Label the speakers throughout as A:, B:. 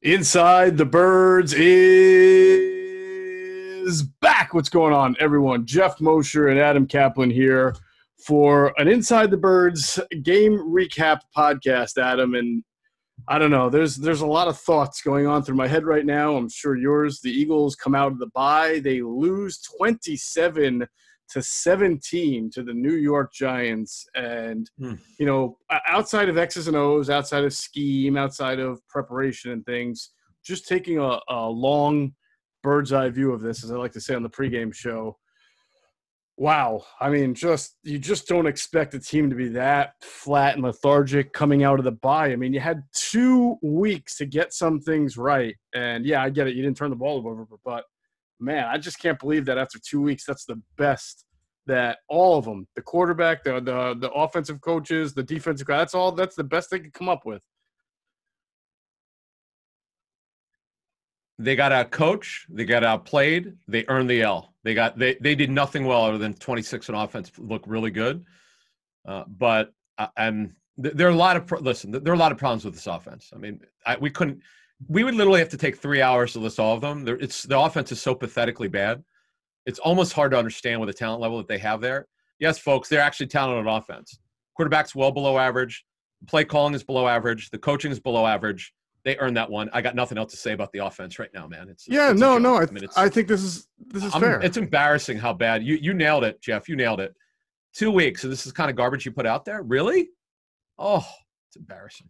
A: Inside the Birds is back. What's going on, everyone? Geoff Mosher and Adam Caplan here for an Inside the Birds game recap podcast, Adam. And I don't know, there's a lot of thoughts going on through my head right now. I'm sure yours. The Eagles come out of the bye. They lose 27-17 to the New York Giants. And, you know, outside of X's and O's, outside of scheme, outside of preparation and things, just taking a long bird's eye view of this, as I like to say on the pregame show. Wow. I mean, you just don't expect a team to be that flat and lethargic coming out of the bye. I mean, you had 2 weeks to get some things right. And, yeah, I get it. You didn't turn the ball over, but, man, I just can't believe that after 2 weeks, that's the best that all of them, the quarterback, the offensive coaches, the defensive guy, that's the best they could come up with.
B: They got outcoached, they got outplayed, they earned the L. They did nothing well other than 26 on offense, look really good. But there are a lot of there are a lot of problems with this offense. I mean, we would literally have to take 3 hours to list all of them. The offense is so pathetically bad. It's almost hard to understand with the talent level that they have there. Yes, folks, they're actually talented on offense. Quarterback's well below average. Play calling is below average. The coaching is below average. They earned that one. I got nothing else to say about the offense right now, man.
A: I think this is fair.
B: It's embarrassing how bad you nailed it, Geoff. You nailed it. 2 weeks, and this is kind of garbage you put out there. Really? Oh, it's embarrassing.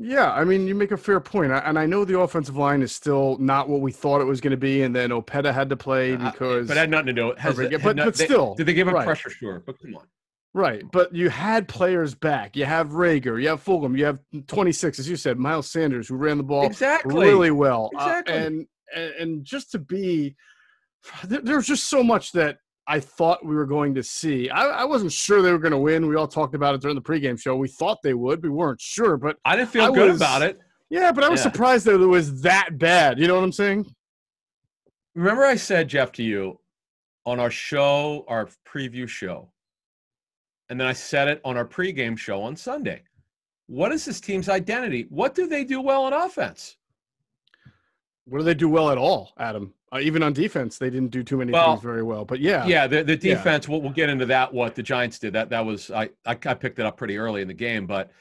A: Yeah, I mean, you make a fair point. And I know the offensive line is still not what we thought it was going to be, and then Opeta had to play because –
B: But it had nothing to do with it.
A: But still.
B: Did they give him pressure? Sure, but come on.
A: Right, but you had players back. You have Rager, you have Fulgham, you have 26, as you said, Miles Sanders, who ran the ball really well.
B: Exactly.
A: And just to be – there's just so much that I thought we were going to see. I wasn't sure they were going to win. We all talked about it during the pregame show. We thought they would. We weren't sure, but
B: I didn't feel good about it.
A: Yeah, but I was surprised that it was that bad. You know what I'm saying?
B: Remember I said, Geoff, to you on our show, our preview show, and then I said it on our pregame show on Sunday. What is this team's identity? What do they do well on offense?
A: What do they do well at all, Adam? Even on defense, they didn't do too many things very well. But
B: the defense. Yeah. We'll get into that. What the Giants did. That was I picked it up pretty early in the game. But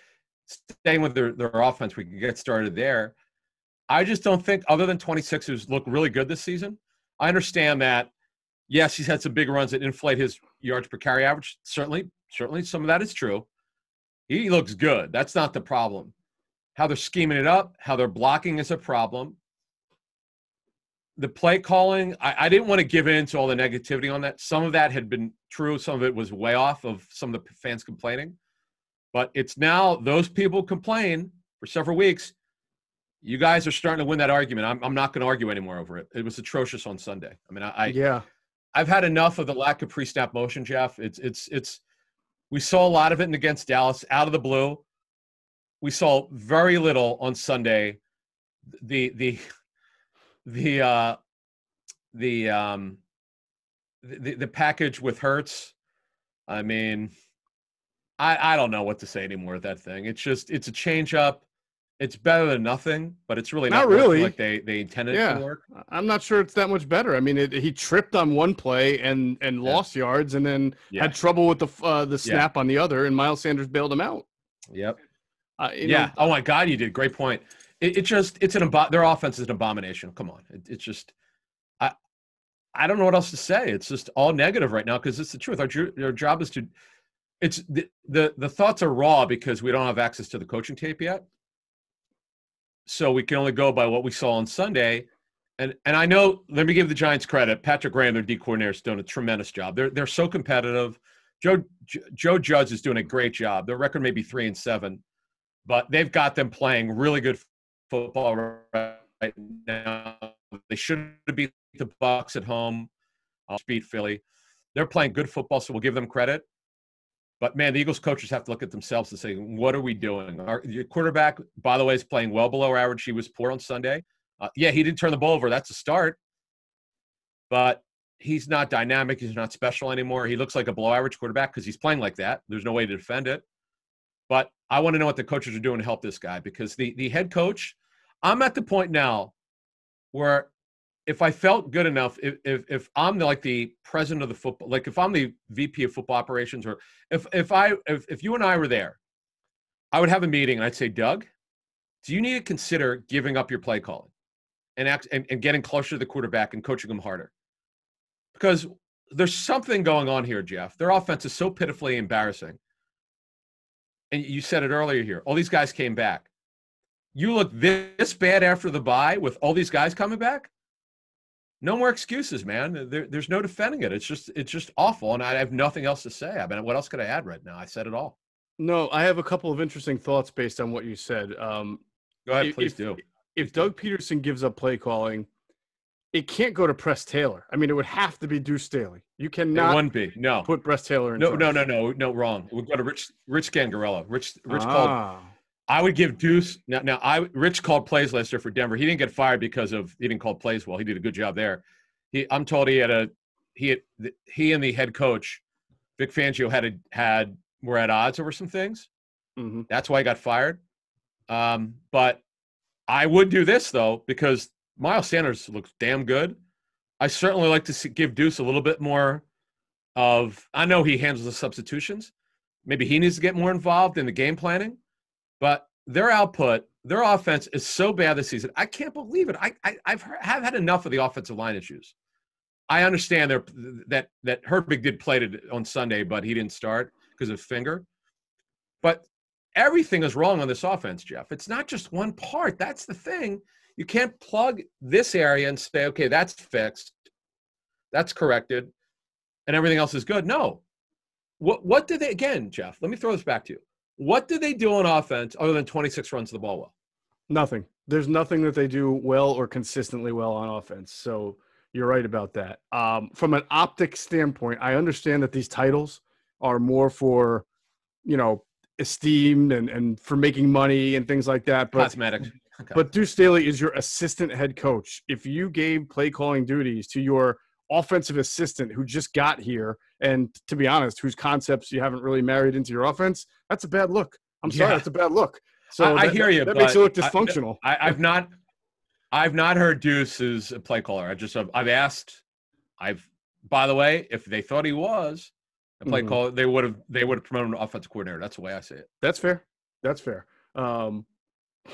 B: staying with their offense, we can get started there. I just don't think, other than 26ers look really good this season. I understand that. Yes, he's had some big runs that inflate his yards per carry average. Certainly, some of that is true. He looks good. That's not the problem. How they're scheming it up, how they're blocking is a problem. The play calling, I didn't want to give in to all the negativity on that. Some of that had been true. Some of it was way off of some of the fans complaining. But it's now those people complain for several weeks. You guys are starting to win that argument. I'm not going to argue anymore over it. It was atrocious on Sunday. I mean, I've had enough of the lack of pre-snap motion, Geoff. We saw a lot of it against Dallas out of the blue. We saw very little on Sunday. The package with Hurts. I mean, I don't know what to say anymore with that thing. It's a change up. It's better than nothing, but it's really not really like they intended it to work.
A: I'm not sure it's that much better. I mean, he tripped on one play and lost yards, and then had trouble with the snap on the other, and Miles Sanders bailed him out.
B: Yep. Oh my God, you did. Great point. Their offense is an abomination. Come on, it's just I don't know what else to say. It's just all negative right now because it's the truth. Our job is to. It's the thoughts are raw because we don't have access to the coaching tape yet. So we can only go by what we saw on Sunday. And I know, let me give the Giants credit. Patrick Graham, their D coordinator, is doing a tremendous job. They're so competitive. Joe Judge is doing a great job. Their record may be 3-7, but they've got them playing really good football right now. They should beat the Bucs at home. Beat Philly. They're playing good football, so we'll give them credit. But, man, the Eagles coaches have to look at themselves and say, what are we doing? Your quarterback, by the way, is playing well below average. He was poor on Sunday. He didn't turn the ball over. That's a start. But he's not dynamic. He's not special anymore. He looks like a below-average quarterback because he's playing like that. There's no way to defend it. But I want to know what the coaches are doing to help this guy because the head coach, I'm at the point now where if I felt good enough, if I'm the president of the football, like if I'm the VP of football operations, or if you and I were there, I would have a meeting and I'd say, Doug, do you need to consider giving up your play calling and getting closer to the quarterback and coaching them harder? Because there's something going on here, Geoff. Their offense is so pitifully embarrassing. And you said it earlier here. All these guys came back. You look this bad after the bye with all these guys coming back? No more excuses, man. There's no defending it. It's just awful, and I have nothing else to say. I mean, what else could I add right now? I said it all.
A: No, I have a couple of interesting thoughts based on what you said.
B: Go ahead, please do.
A: If Doug Pederson gives up play calling, it can't go to Press Taylor. I mean, it would have to be Deuce Staley. You cannot.
B: It wouldn't be. No.
A: Put Press Taylor in.
B: No, wrong. We'll go to Rich Gangarello. Rich called. I would give Deuce Rich called plays last year for Denver. He didn't get fired because he didn't call plays well. He did a good job there. I'm told he and the head coach, Vic Fangio, were at odds over some things.
A: Mm-hmm.
B: That's why he got fired. But I would do this though, because Miles Sanders looks damn good. I certainly like to give Deuce a little bit more I know he handles the substitutions. Maybe he needs to get more involved in the game planning. But their offense is so bad this season. I can't believe it. I've had enough of the offensive line issues. I understand that Herbig did play on Sunday, but he didn't start because of finger. But everything is wrong on this offense, Geoff. It's not just one part. That's the thing. You can't plug this area and say, okay, that's fixed, that's corrected, and everything else is good. No. What did they, again, Geoff, let me throw this back to you. What did they do on offense other than 26 runs to the ball well?
A: Nothing. There's nothing that they do well or consistently well on offense. So you're right about that. From an optic standpoint, I understand that these titles are more for, esteem and for making money and things like that. But,
B: cosmetics. Okay.
A: But Deuce Staley is your assistant head coach. If you gave play calling duties to your offensive assistant who just got here, and to be honest, whose concepts you haven't really married into your offense, that's a bad look. I'm sorry, that's a bad look. So
B: I hear you.
A: That makes it look dysfunctional.
B: I've not heard Deuce is a play caller. I've asked. By the way, if they thought he was a play caller, they would have promoted him to offensive coordinator. That's the way I say it.
A: That's fair.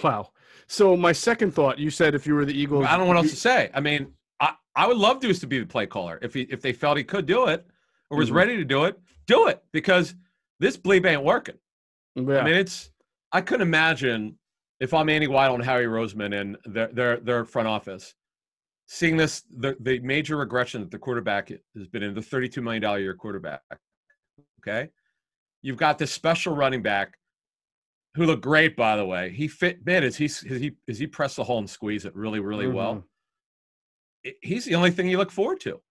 A: Wow. So my second thought, you said if you were the Eagles,
B: I don't know what else to say. I mean, I would love Deuce to be the play caller if they felt he could do it or was ready to do it, because this bleep ain't working.
A: Yeah.
B: I mean, I couldn't imagine if I'm Andy Weidel and Harry Roseman and their front office seeing this, the major regression that the quarterback has been in, the $32 million a year quarterback. Okay. You've got this special running back who looked great, by the way. He fit, man, as he pressed the hole and squeezed it really, really well. He's the only thing you look forward to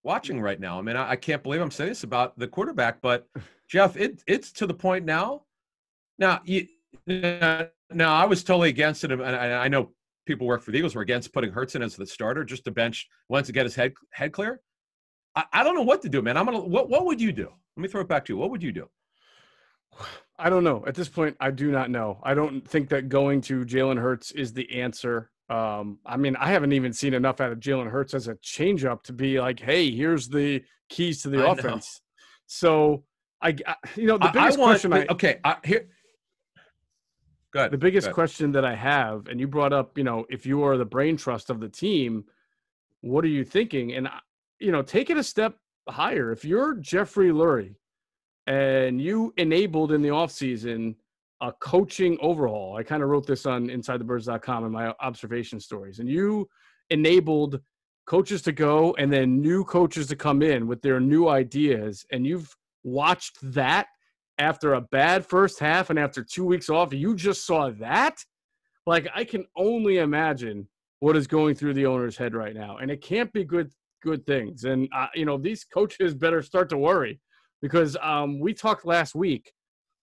B: watching right now. I mean, I can't believe I'm saying this about the quarterback, but Geoff, it's to the point now. Now, I was totally against it, and I know people work for the Eagles were against putting Hurts in as the starter just to bench once to get his head clear. I don't know what to do, man. What would you do? Let me throw it back to you. What would you do?
A: I don't know. At this point, I do not know. I don't think that going to Jalen Hurts is the answer. I mean, I haven't even seen enough out of Jalen Hurts as a changeup to be like, hey, here's the keys to the offense. So the biggest question.
B: Here. Go ahead.
A: The biggest question that I have, and you brought up, if you are the brain trust of the team, what are you thinking? And take it a step higher. If you're Jeffrey Lurie and you enabled in the offseason a coaching overhaul, I kind of wrote this on InsideTheBirds.com in my observation stories, and you enabled coaches to go and then new coaches to come in with their new ideas, and you've watched that after a bad first half and after 2 weeks off, you just saw that? Like, I can only imagine what is going through the owner's head right now, and it can't be good things. And, these coaches better start to worry, because we talked last week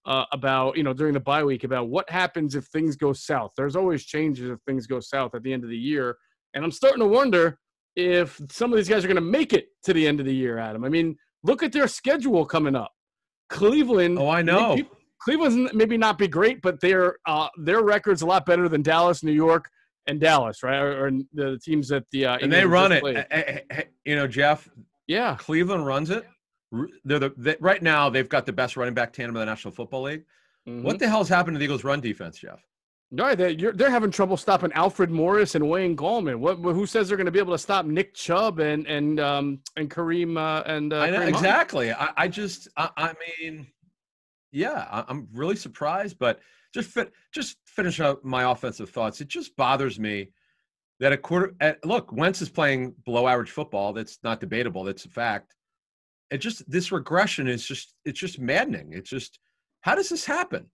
A: about, during the bye week, about what happens if things go south. There's always changes if things go south at the end of the year. And I'm starting to wonder if some of these guys are going to make it to the end of the year, Adam. I mean, look at their schedule coming up. Cleveland.
B: Oh, I know.
A: Cleveland's maybe not be great, but their record's a lot better than Dallas, New York, and Dallas, right? Or the teams that the
B: and they run it. You know, Geoff.
A: Yeah,
B: Cleveland runs it. Right now they've got the best running back tandem in the National Football League. Mm-hmm. What the hell's happened to the Eagles' run defense, Geoff?
A: No, they're having trouble stopping Alfred Morris and Wayne Gallman. Who says they're going to be able to stop Nick Chubb and Kareem and
B: I know
A: Kareem
B: exactly. I mean, yeah, I'm really surprised, but just finish up my offensive thoughts. It just bothers me that look, Wentz is playing below average football. That's not debatable. That's a fact. This regression is just maddening. It's just, how does this happen?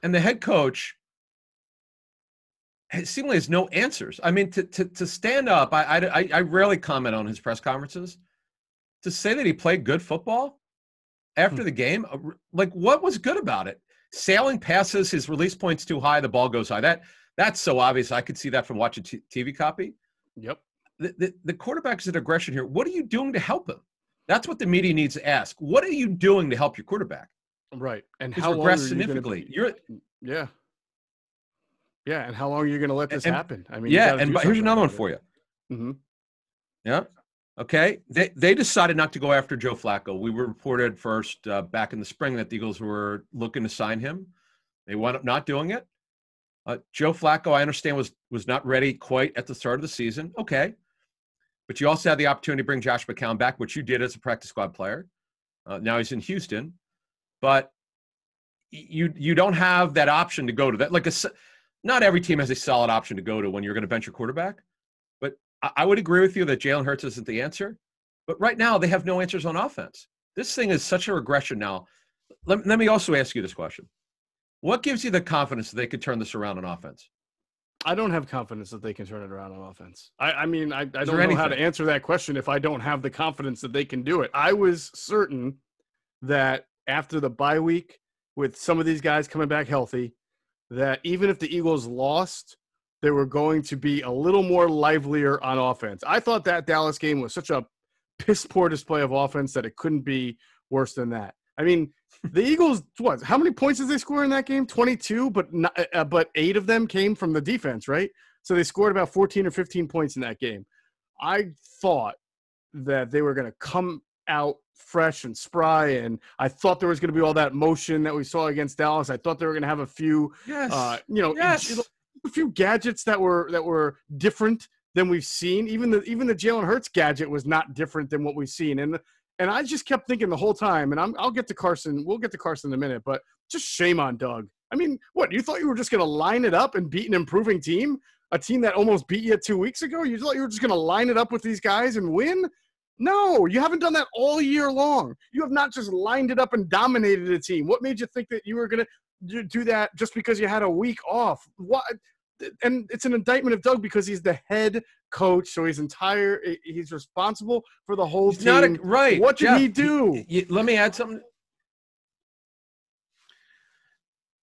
B: And the head coach seemingly has no answers. I mean, to stand up, I rarely comment on his press conferences. To say that he played good football after the game, like, what was good about it? Sailing passes, his release point's too high, the ball goes high. That's so obvious. I could see that from watching TV copy.
A: Yep.
B: The quarterback's at aggression here. What are you doing to help him? That's what the media needs to ask. What are you doing to help your quarterback?
A: Right. And
B: he's
A: how
B: regressed significantly.
A: Yeah, and how long are you going to let this happen? I mean,
B: but here's another one for you.
A: Mm-hmm.
B: Yeah. Okay. They decided not to go after Joe Flacco. We were reported first back in the spring that the Eagles were looking to sign him. They wound up not doing it. Joe Flacco, I understand, was not ready quite at the start of the season. Okay. But you also had the opportunity to bring Josh McCown back, which you did as a practice squad player. Now he's in Houston. But you don't have that option to go to that. Not every team has a solid option to go to when you're going to bench your quarterback. But I would agree with you that Jalen Hurts isn't the answer. But right now, they have no answers on offense. This thing is such a regression now. Let me also ask you this question. What gives you the confidence that they could turn this around on offense?
A: I don't have confidence that they can turn it around on offense. I mean, I don't know how to answer that question if I don't have the confidence that they can do it. I was certain that after the bye week, with some of these guys coming back healthy, that even if the Eagles lost, they were going to be a little more livelier on offense. I thought that Dallas game was such a piss-poor display of offense that it couldn't be worse than that. I mean, the Eagles, how many points did they score in that game? 22, but 8 of them came from the defense, right? So they scored about 14 or 15 points in that game. I thought that they were going to come out fresh and spry, and I thought there was going to be all that motion that we saw against Dallas. I thought they were going to have a few, a few gadgets that were different than we've seen. Even the Jalen Hurts gadget was not different than what we've seen, and I just kept thinking the whole time. And I'll get to Carson. We'll get to Carson in a minute, but just shame on Doug. I mean, what, you thought you were just going to line it up and beat an improving team, a team that almost beat you 2 weeks ago? You thought you were just going to line it up with these guys and win? No, you haven't done that all year long. You have not just lined it up and dominated a team. What made you think that you were going to do that just because you had a week off? What? And it's an indictment of Doug because he's the head coach, so he's responsible for the whole team.
B: Right.
A: What did he do?
B: Let me add something.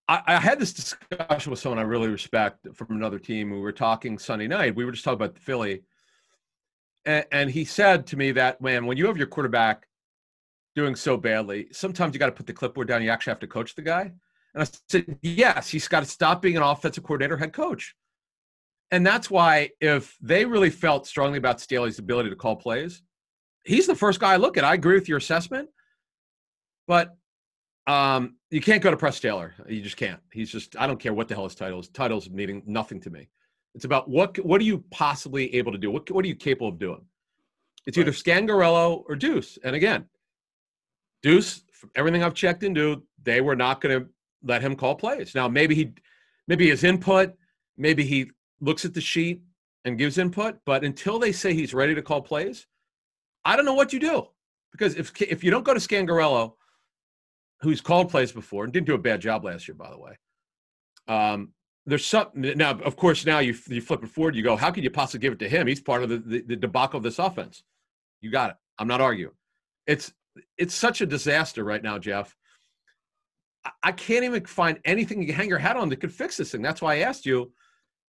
B: I had this discussion with someone I really respect from another team. We were talking Sunday night. We were just talking about Philly. And he said to me that, man, when you have your quarterback doing so badly, sometimes you got to put the clipboard down. You actually have to coach the guy. And I said, yes, he's got to stop being an offensive coordinator, head coach. And that's why if they really felt strongly about Staley's ability to call plays, he's the first guy I look at. I agree with your assessment. But you can't go to Press Taylor. You just can't. He's just, I don't care what the hell his title is. Title's meaning nothing to me. It's about what are you possibly able to do? What are you capable of doing? It's either Scangarello or Deuce. And again, Deuce, from everything I've checked into, they were not going to let him call plays. Now, maybe his input, maybe he looks at the sheet and gives input, but until they say he's ready to call plays, I don't know what you do. Because if you don't go to Scangarello, who's called plays before and didn't do a bad job last year, by the way, there's something now. Of course, now you flip it forward. You go, how could you possibly give it to him? He's part of the debacle of this offense. You got it. I'm not arguing. It's such a disaster right now, Geoff. I can't even find anything you can hang your hat on that could fix this thing. That's why I asked you,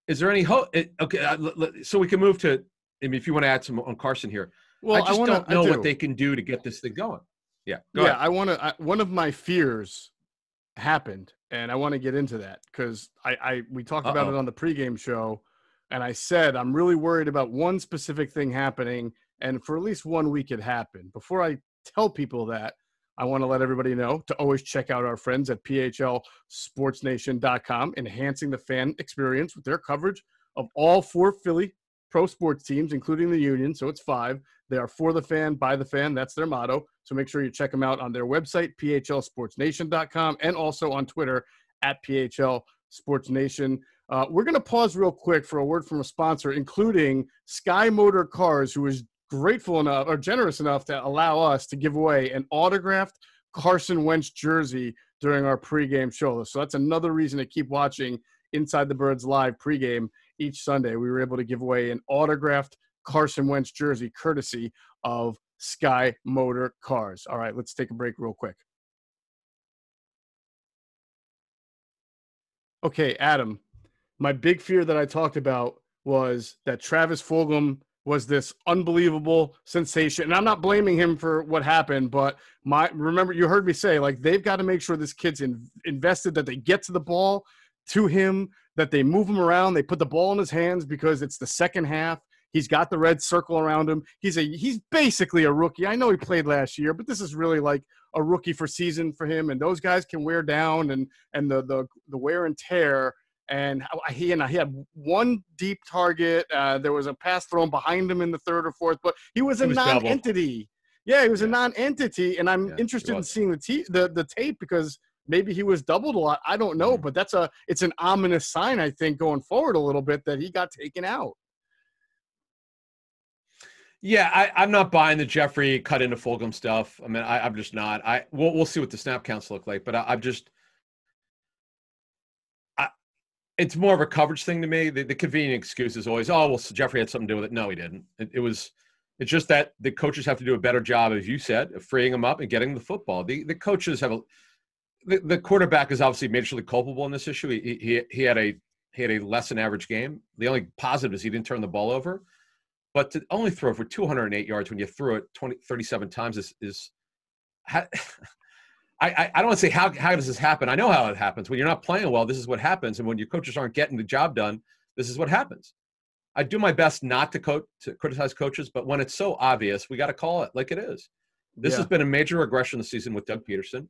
B: is there any hope? Okay, so we can move to, I mean, if you want to add some on Carson here. Well, I don't know what they can do to get this thing going. Yeah, go ahead.
A: One of my fears happened, and I want to get into that because we talked about it on the pregame show And I said, I'm really worried about one specific thing happening. And for at least 1 week, it happened. Before I tell people that, I want to let everybody know to always check out our friends at phlsportsnation.com, enhancing the fan experience with their coverage of all 4 Philly pro sports teams, including the Union. So it's 5. They are for the fan, by the fan. That's their motto. So make sure you check them out on their website, phlsportsnation.com, and also on Twitter at phlsportsnation. We're going to pause real quick for a word from a sponsor, including Sky Motor Cars, who is grateful enough or generous enough to allow us to give away an autographed Carson Wentz jersey during our pregame show. So that's another reason to keep watching Inside the Birds live pregame each Sunday. We were able to give away an autographed Carson Wentz jersey courtesy of Sky Motor Cars. All right, let's take a break real quick. Okay, Adam, my big fear that I talked about was that Travis Fulgham was this unbelievable sensation. And I'm not blaming him for what happened, but remember, you heard me say, like, they've got to make sure this kid's invested, that they get to the ball to him, that they move him around, they put the ball in his hands, because it's the second half. He's got the red circle around him. He's basically a rookie. I know he played last year, but this is really like a rookie for season for him. And those guys can wear down and the wear and tear. And he had one deep target. There was a pass thrown behind him in the third or fourth, but he was a non-entity. Yeah, he was a non-entity, and I'm interested in seeing the tape, because maybe he was doubled a lot. I don't know, but it's an ominous sign, I think, going forward a little bit, that he got taken out.
B: Yeah, I'm not buying the Jeffrey cut into Fulgham stuff. I mean, I'm just not. We'll see what the snap counts look like, but it's more of a coverage thing to me. The convenient excuse is always, oh, well, Jeffrey had something to do with it. No, he didn't. It's just that the coaches have to do a better job, as you said, of freeing him up and getting the football. The coaches have the quarterback is obviously majorly culpable in this issue. He had a less than average game. The only positive is he didn't turn the ball over. But to only throw for 208 yards when you threw it 37 times is I don't want to say how does this happen. I know how it happens. When you're not playing well, this is what happens. And when your coaches aren't getting the job done, this is what happens. I do my best not to criticize coaches, but when it's so obvious, we got to call it like it is. This has been a major regression this season with Doug Pederson.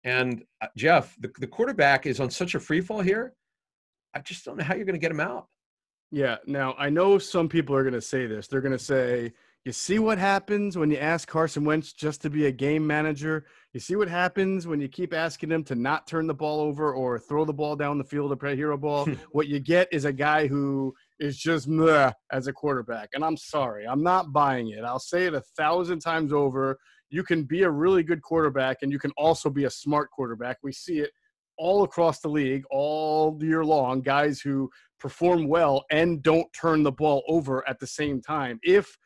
B: And Geoff, the quarterback is on such a free fall here. I just don't know how you're going to get him out.
A: Yeah. Now, I know some people are going to say this. They're going to say, you see what happens when you ask Carson Wentz just to be a game manager? You see what happens when you keep asking him to not turn the ball over or throw the ball down the field or play a hero ball? What you get is a guy who is just meh as a quarterback. And I'm sorry, I'm not buying it. I'll say it 1,000 times over. You can be a really good quarterback, and you can also be a smart quarterback. We see it all across the league all year long, guys who perform well and don't turn the ball over at the same time. If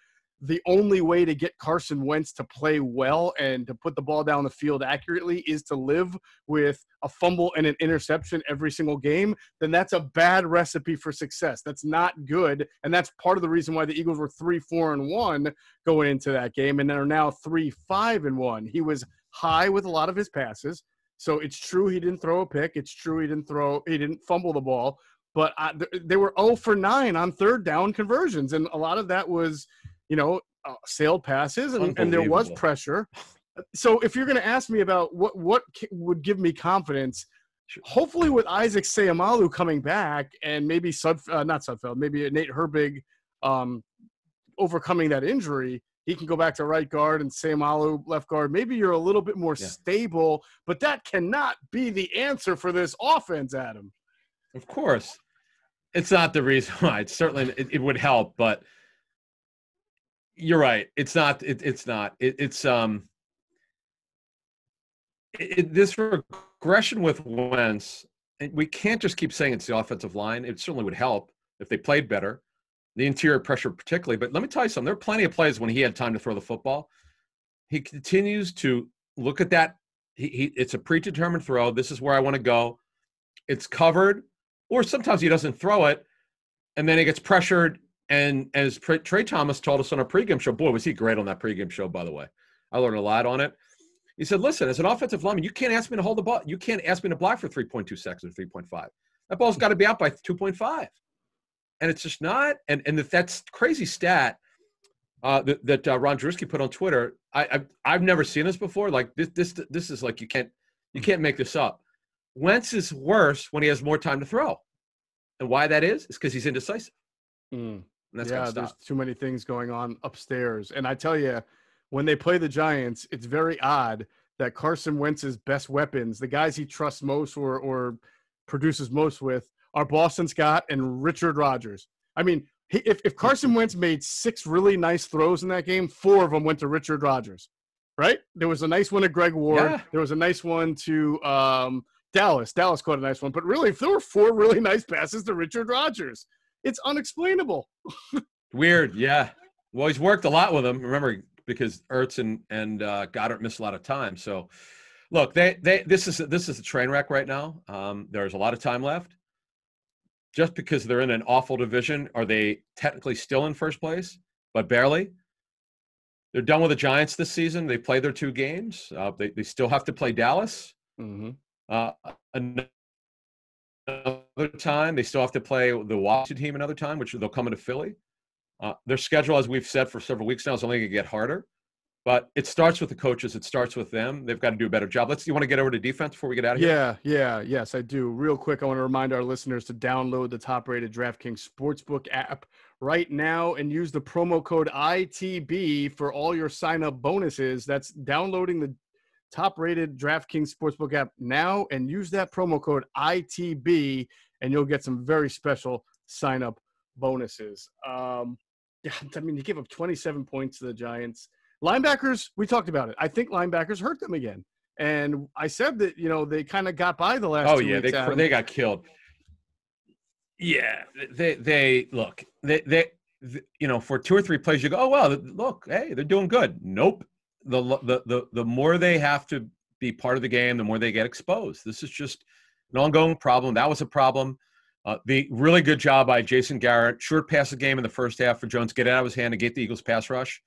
A: the only way to get Carson Wentz to play well and to put the ball down the field accurately is to live with a fumble and an interception every single game, then that's a bad recipe for success. That's not good, and that's part of the reason why the Eagles were 3-4-1 going into that game, and are now 3-5-1. He was high with a lot of his passes, so it's true he didn't throw a pick. It's true he didn't fumble the ball, but they were 0 for 9 on third down conversions, and a lot of that was sailed passes, and there was pressure. So if you're going to ask me about what would give me confidence, hopefully with Isaac Seumalo coming back and maybe maybe Nate Herbig overcoming that injury, he can go back to right guard and Seumalo left guard. Maybe you're a little bit more stable, but that cannot be the answer for this offense, Adam.
B: Of course. It's not the reason why. It's certainly it would help, but you're right. It's not. It's not. This regression with Wentz. We can't just keep saying it's the offensive line. It certainly would help if they played better, the interior pressure particularly. But let me tell you something. There are plenty of plays when he had time to throw the football. He continues to look at that. It's a predetermined throw. This is where I want to go. It's covered, or sometimes he doesn't throw it, and then he gets pressured. And as Trey Thomas told us on a pregame show, boy, was he great on that pregame show, by the way. I learned a lot on it. He said, listen, as an offensive lineman, you can't ask me to hold the ball. You can't ask me to block for 3.2 seconds or 3.5. That ball's got to be out by 2.5. And it's just not. And that's crazy stat that Ron Drewski put on Twitter. I've never seen this before. Like this is like you can't make this up. Wentz is worse when he has more time to throw, and why that is because he's indecisive.
A: And that's there's too many things going on upstairs. And I tell you, when they play the Giants, it's very odd that Carson Wentz's best weapons, the guys he trusts most or produces most with, are Boston Scott and Richard Rodgers. I mean, if Carson Wentz made 6 really nice throws in that game, 4 of them went to Richard Rodgers, right? There was a nice one to Greg Ward. Yeah. There was a nice one to Dallas. Dallas caught a nice one. But really, if there were 4 really nice passes to Richard Rodgers, it's unexplainable.
B: Weird, yeah. Well, he's worked a lot with them. Remember, because Ertz and Goddard missed a lot of time. So, look, this is a train wreck right now. There's a lot of time left. Just because they're in an awful division, are they technically still in first place? But barely. They're done with the Giants this season. They played their 2 games. They still have to play Dallas. Another time, they still have to play the Washington team another time, which they'll come into Philly. Their schedule, as we've said for several weeks now, is only going to get harder. But it starts with the coaches. It starts with them. They've got to do a better job. You want to get over to defense before we get out of here?
A: Yes, I do. Real quick, I want to remind our listeners to download the top-rated DraftKings Sportsbook app right now and use the promo code ITB for all your sign-up bonuses. That's downloading the top-rated DraftKings Sportsbook app now and use that promo code ITB, and you'll get some very special sign-up bonuses. I mean, you give up 27 points to the Giants. Linebackers, we talked about it. I think linebackers hurt them again. And I said that, they kind of got by the last 2 weeks.
B: They got killed. Yeah, they look, for 2 or 3 plays, you go, oh, well, look, hey, they're doing good. Nope. The more they have to be part of the game, the more they get exposed. This is just an ongoing problem. That was a problem. The really good job by Jason Garrett. Short pass the game in the first half for Jones. Get it out of his hand and get the Eagles pass rush.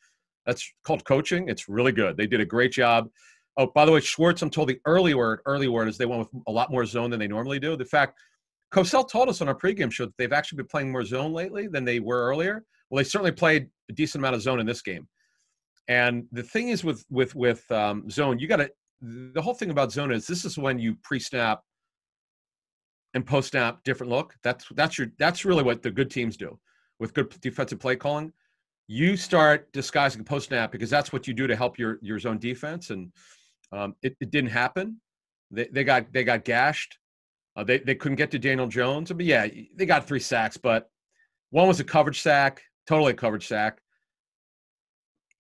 B: That's called coaching. It's really good. They did a great job. Oh, by the way, Schwartz, I'm told the early word is they went with a lot more zone than they normally do. The fact, Cosell told us on our pregame show that they've actually been playing more zone lately than they were earlier. Well, they certainly played a decent amount of zone in this game. And the thing is with zone, the whole thing about zone is this is when you pre-snap and post-snap different look. That's really what the good teams do with good defensive play calling. You start disguising post-snap because that's what you do to help your zone defense, and it didn't happen. They got gashed. They couldn't get to Daniel Jones. But yeah, they got 3 sacks, but one was a coverage sack, totally a coverage sack.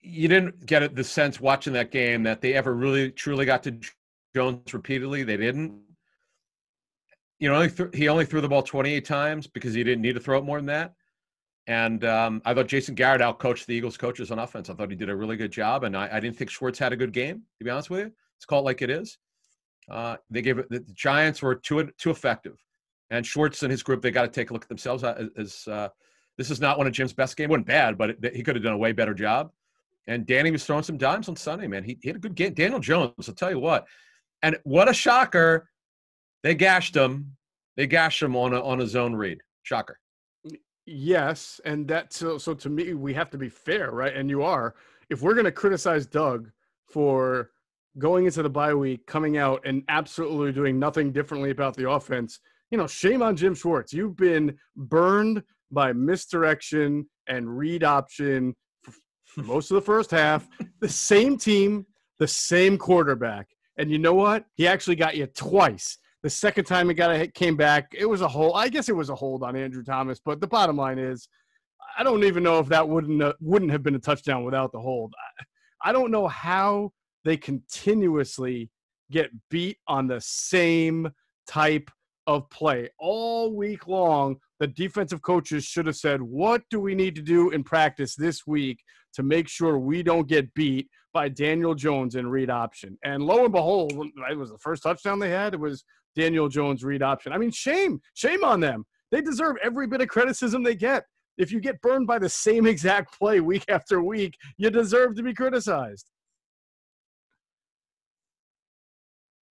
B: You didn't get the sense watching that game that they ever really truly got to Jones repeatedly. They didn't. He only threw the ball 28 times because he didn't need to throw it more than that. And I thought Jason Garrett outcoached the Eagles coaches on offense. I thought he did a really good job, and I didn't think Schwartz had a good game, to be honest with you. Let's call it like it is. They gave it. The Giants were too effective, and Schwartz and his group, they got to take a look at themselves. This is not one of Jim's best games. It wasn't bad, but he could have done a way better job. And Danny was throwing some dimes on Sunday, man. He had a good game. Daniel Jones, I'll tell you what. And what a shocker. They gashed him. They gashed him on a zone read. Shocker.
A: Yes, and so to me, we have to be fair, right? And you are. If we're going to criticize Doug for going into the bye week, coming out, and absolutely doing nothing differently about the offense, shame on Jim Schwartz. You've been burned by misdirection and read option for most of the first half. The same team, the same quarterback. And you know what? He actually got you twice. The second time he came back, it was a hold. I guess it was a hold on Andrew Thomas. But the bottom line is, I don't even know if that wouldn't have been a touchdown without the hold. I don't know how they continuously get beat on the same type of play. All week long, the defensive coaches should have said, what do we need to do in practice this week to make sure we don't get beat by Daniel Jones in read option? And lo and behold, it was the first touchdown they had. It was Daniel Jones read option. I mean, shame on them. They deserve every bit of criticism they get. If you get burned by the same exact play week after week, you deserve to be criticized.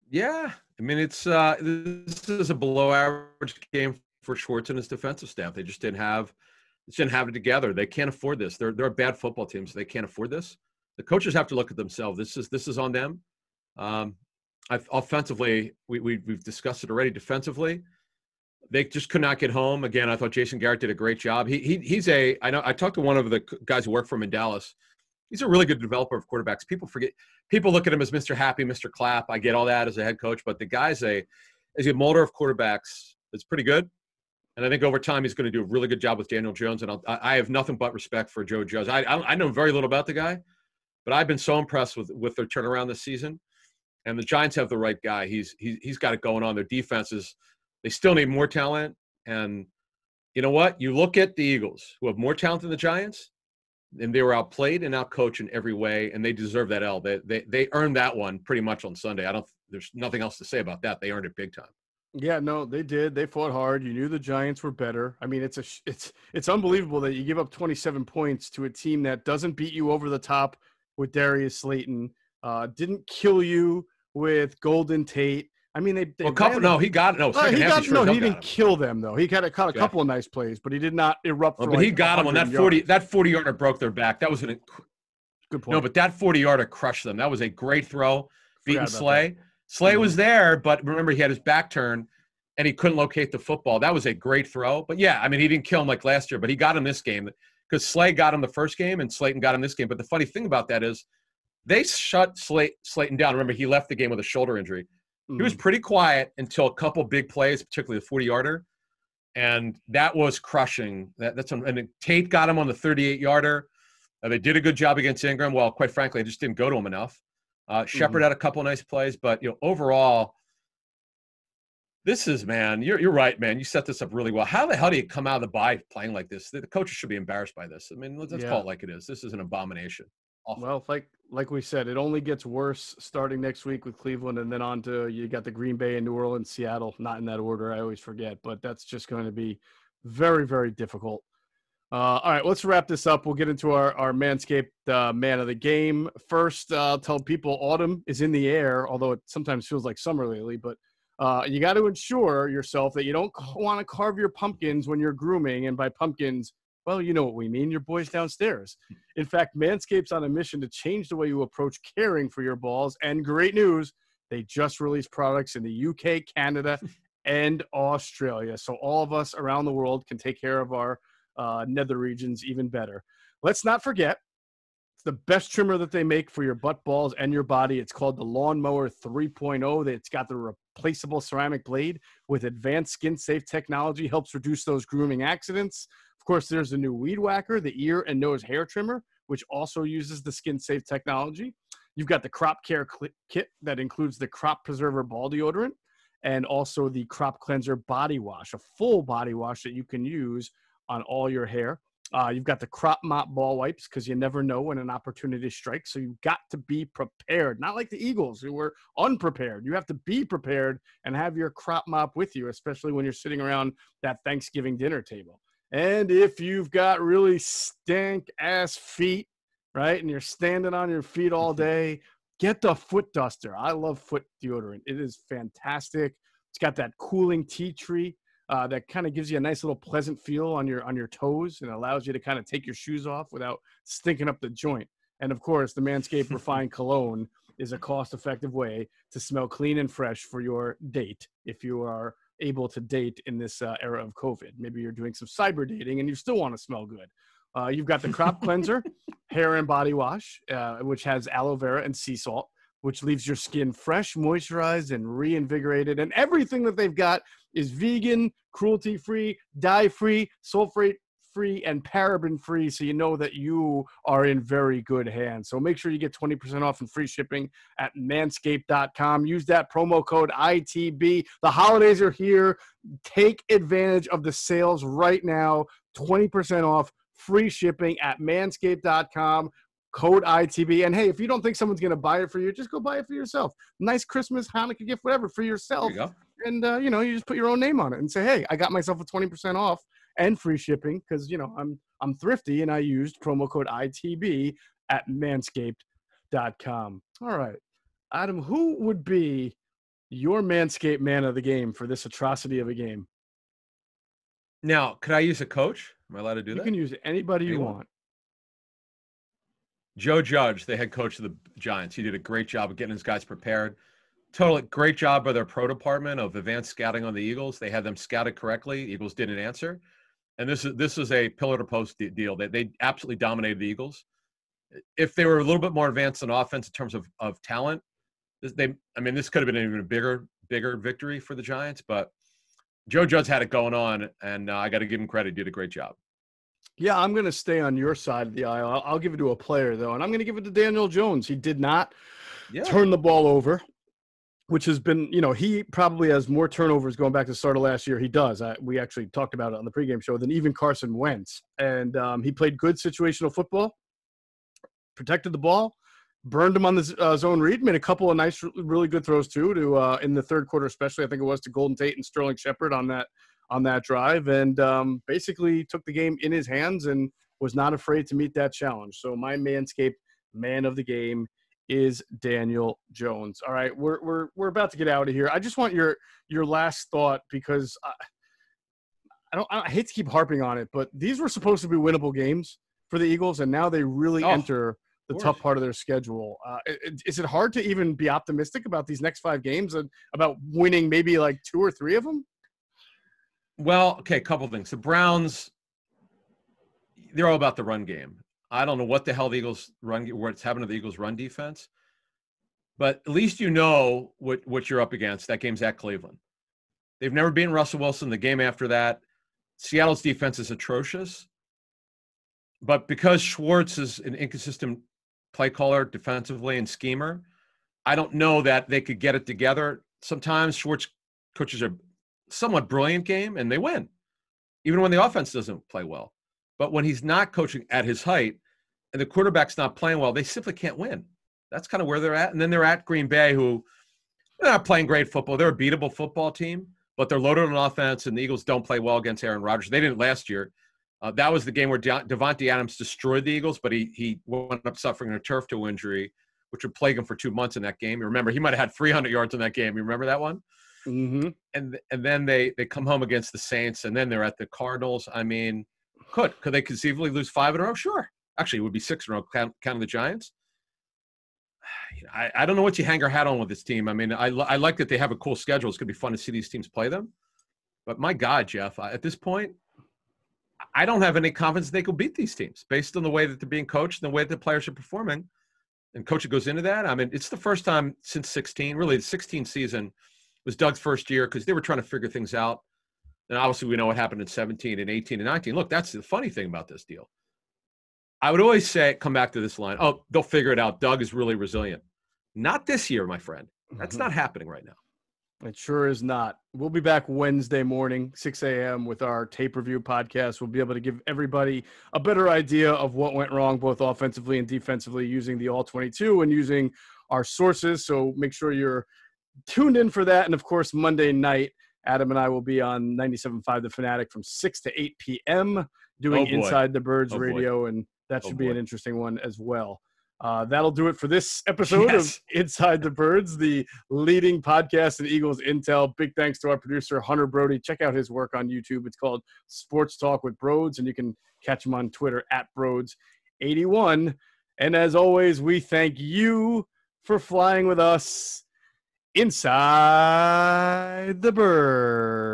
B: Yeah. I mean, this is a below average game for Schwartz and his defensive staff. They just didn't have it together. They can't afford this. They're a bad football team, so they can't afford this. The coaches have to look at themselves. This is on them. Offensively, we've discussed it already. Defensively, they just could not get home. Again, I thought Jason Garrett did a great job. I know I talked to one of the guys who work for him in Dallas. He's a really good developer of quarterbacks. People look at him as Mr. Happy, Mr. Clap. I get all that as a head coach, but the guy's a molder of quarterbacks. It's pretty good. And I think over time he's going to do a really good job with Daniel Jones. And I have nothing but respect for Joe Judge. I know very little about the guy, but I've been so impressed with their turnaround this season. And the Giants have the right guy. He's got it going on. Their defenses, they still need more talent. And you know what? You look at the Eagles, who have more talent than the Giants, and they were outplayed and outcoached in every way, and they deserve that L. They earned that one pretty much on Sunday. There's nothing else to say about that. They earned it big time.
A: Yeah, no, they did. They fought hard. You knew the Giants were better. I mean, it's unbelievable that you give up 27 points to a team that doesn't beat you over the top with Darius Slayton, didn't kill you with Golden Tate. I mean, he didn't kill them though. He caught a couple of nice plays, but he did not erupt.
B: But he got him on that 40. That 40-yarder broke their back. That was a
A: good point.
B: No, but that 40-yarder crushed them. That was a great throw, beating Slay. Slay was there, but remember he had his back turned and he couldn't locate the football. That was a great throw. But yeah, I mean, he didn't kill him like last year, but he got him this game because Slay got him the first game and Slayton got him this game. But the funny thing about that is they shut Slayton down. Remember, he left the game with a shoulder injury. Mm-hmm. He was pretty quiet until a couple big plays, particularly the 40-yarder, and that was crushing. And Tate got him on the 38-yarder. They did a good job against Ingram. Well, quite frankly, it just didn't go to him enough. Shepard had a couple of nice plays, but overall, this is, man, you're right, man. You set this up really well. How the hell do you come out of the bye playing like this? The coaches should be embarrassed by this. I mean, let's call it like it is. This is an abomination. Awful.
A: Well, like we said, it only gets worse starting next week with Cleveland, and then on to you got the Green Bay and New Orleans, Seattle. Not in that order, I always forget, but that's just going to be very, very difficult. All right, let's wrap this up. We'll get into our Manscaped man of the game. First, I'll tell people autumn is in the air, although it sometimes feels like summer lately. But you got to ensure yourself that you don't want to carve your pumpkins when you're grooming. And by pumpkins, well, you know what we mean, your boys downstairs. In fact, Manscaped's on a mission to change the way you approach caring for your balls. And great news, they just released products in the UK, Canada, and Australia. So all of us around the world can take care of our nether regions even better. Let's not forget, it's the best trimmer that they make for your butt balls and your body. It's called the Lawnmower 3.0. It's got the replaceable ceramic blade with advanced skin-safe technology, helps reduce those grooming accidents. Of course, there's the new Weed Whacker, the ear and nose hair trimmer, which also uses the skin-safe technology. You've got the Crop Care Kit that includes the Crop Preserver Ball Deodorant and also the Crop Cleanser Body Wash, a full body wash that you can use on all your hair. You've got the Crop Mop Ball Wipes because you never know when an opportunity strikes. So you've got to be prepared, not like the Eagles who were unprepared. You have to be prepared and have your Crop Mop with you, especially when you're sitting around that Thanksgiving dinner table. And if you've got really stank-ass feet, right, and you're standing on your feet all day, get the Foot Duster. I love foot deodorant. It is fantastic. It's got that cooling tea tree that kind of gives you a nice little pleasant feel on your toes and allows you to kind of take your shoes off without stinking up the joint. And, of course, the Manscaped Refined Cologne is a cost-effective way to smell clean and fresh for your date if you are able to date in this era of COVID. Maybe you're doing some cyber dating and you still want to smell good. You've got the Crop Cleanser Hair and Body Wash, which has aloe vera and sea salt, which leaves your skin fresh, moisturized, and reinvigorated. And everything that they've got is vegan, cruelty-free, dye-free, sulfate-free, and paraben-free, so you know that you are in very good hands. So make sure you get 20% off and free shipping at manscaped.com. Use that promo code ITB. The holidays are here. Take advantage of the sales right now. 20% off, free shipping at manscaped.com. Code ITB. And hey, if you don't think someone's going to buy it for you, just go buy it for yourself. Nice Christmas, Hanukkah gift, whatever, for yourself.
B: There you go.
A: And, you just put your own name on it and say, hey, I got myself a 20% off and free shipping because, I'm thrifty and I used promo code ITB at manscaped.com. All right. Adam, who would be your Manscaped man of the game for this atrocity of a game?
B: Now, could I use a coach? Am I allowed to do that?
A: You can use anybody you want.
B: Joe Judge, the head coach of the Giants, he did a great job of getting his guys prepared. Totally great job by their pro department of advanced scouting on the Eagles. They had them scouted correctly. Eagles didn't answer. And this is a pillar to post deal. They absolutely dominated the Eagles. If they were a little bit more advanced on offense in terms of talent, this could have been even a bigger victory for the Giants. But Joe Judge had it going on, and I got to give him credit. He did a great job.
A: Yeah, I'm going to stay on your side of the aisle. I'll give it to a player, though, and I'm going to give it to Daniel Jones. He did not turn the ball over, which has been, he probably has more turnovers going back to the start of last year. He does. We actually talked about it on the pregame show than even Carson Wentz. And he played good situational football, protected the ball, burned him on the zone read, made a couple of nice, really good throws, too, to in the third quarter especially. I think it was to Golden Tate and Sterling Shepard on that drive, and basically took the game in his hands and was not afraid to meet that challenge. So my Manscaped man of the game is Daniel Jones. All right, we're about to get out of here. I just want your last thought, because I hate to keep harping on it, but these were supposed to be winnable games for the Eagles, and now they really enter the tough part of their schedule. Is it hard to even be optimistic about these next 5 games and about winning maybe like 2 or 3 of them?
B: Well, okay, a couple of things. The Browns, they're all about the run game. I don't know what the hell the Eagles what's happened to the Eagles run defense, but at least you know what you're up against. That game's at Cleveland. They've never beaten Russell Wilson. The game after that, Seattle's defense is atrocious. But because Schwartz is an inconsistent play caller defensively and schemer, I don't know that they could get it together. Sometimes Schwartz coaches a somewhat brilliant game and they win, even when the offense doesn't play well. But when he's not coaching at his height and the quarterback's not playing well, they simply can't win. That's kind of where they're at. And then they're at Green Bay, who they're not playing great football. They're a beatable football team, but they're loaded on offense, and the Eagles don't play well against Aaron Rodgers. They didn't last year. That was the game where Devontae Adams destroyed the Eagles, but he wound up suffering a turf toe injury, which would plague him for 2 months in that game. You remember, he might have had 300 yards in that game. You remember that one?
A: Mm-hmm.
B: And then they come home against the Saints, and then they're at the Cardinals. I mean, could they conceivably lose 5 in a row? Sure. Actually, it would be 6 in a row, counting the Giants. I don't know what you hang your hat on with this team. I mean, I like that they have a cool schedule. It's going to be fun to see these teams play them. But my God, Geoff, at this point, I don't have any confidence they could beat these teams based on the way that they're being coached and the way that the players are performing. And coaching goes into that. I mean, it's the first time since 16, really the 16 season was Doug's first year because they were trying to figure things out. And obviously we know what happened in 17 and 18 and 19. Look, that's the funny thing about this deal. I would always come back to this line, oh, they'll figure it out. Doug is really resilient. Not this year, my friend. That's not happening right now.
A: It sure is not. We'll be back Wednesday morning, 6 a.m. with our tape review podcast. We'll be able to give everybody a better idea of what went wrong, both offensively and defensively, using the All-22 and using our sources. So make sure you're tuned in for that. And, of course, Monday night, Adam and I will be on 97.5 The Fanatic from 6 to 8 p.m. doing Inside the Birds radio, and that should be an interesting one as well. That'll do it for this episode of Inside the Birds, the leading podcast in Eagles intel. Big thanks to our producer, Hunter Brody. Check out his work on YouTube. It's called Sports Talk with Broads, and you can catch him on Twitter at Broads81. And as always, we thank you for flying with us inside the bird.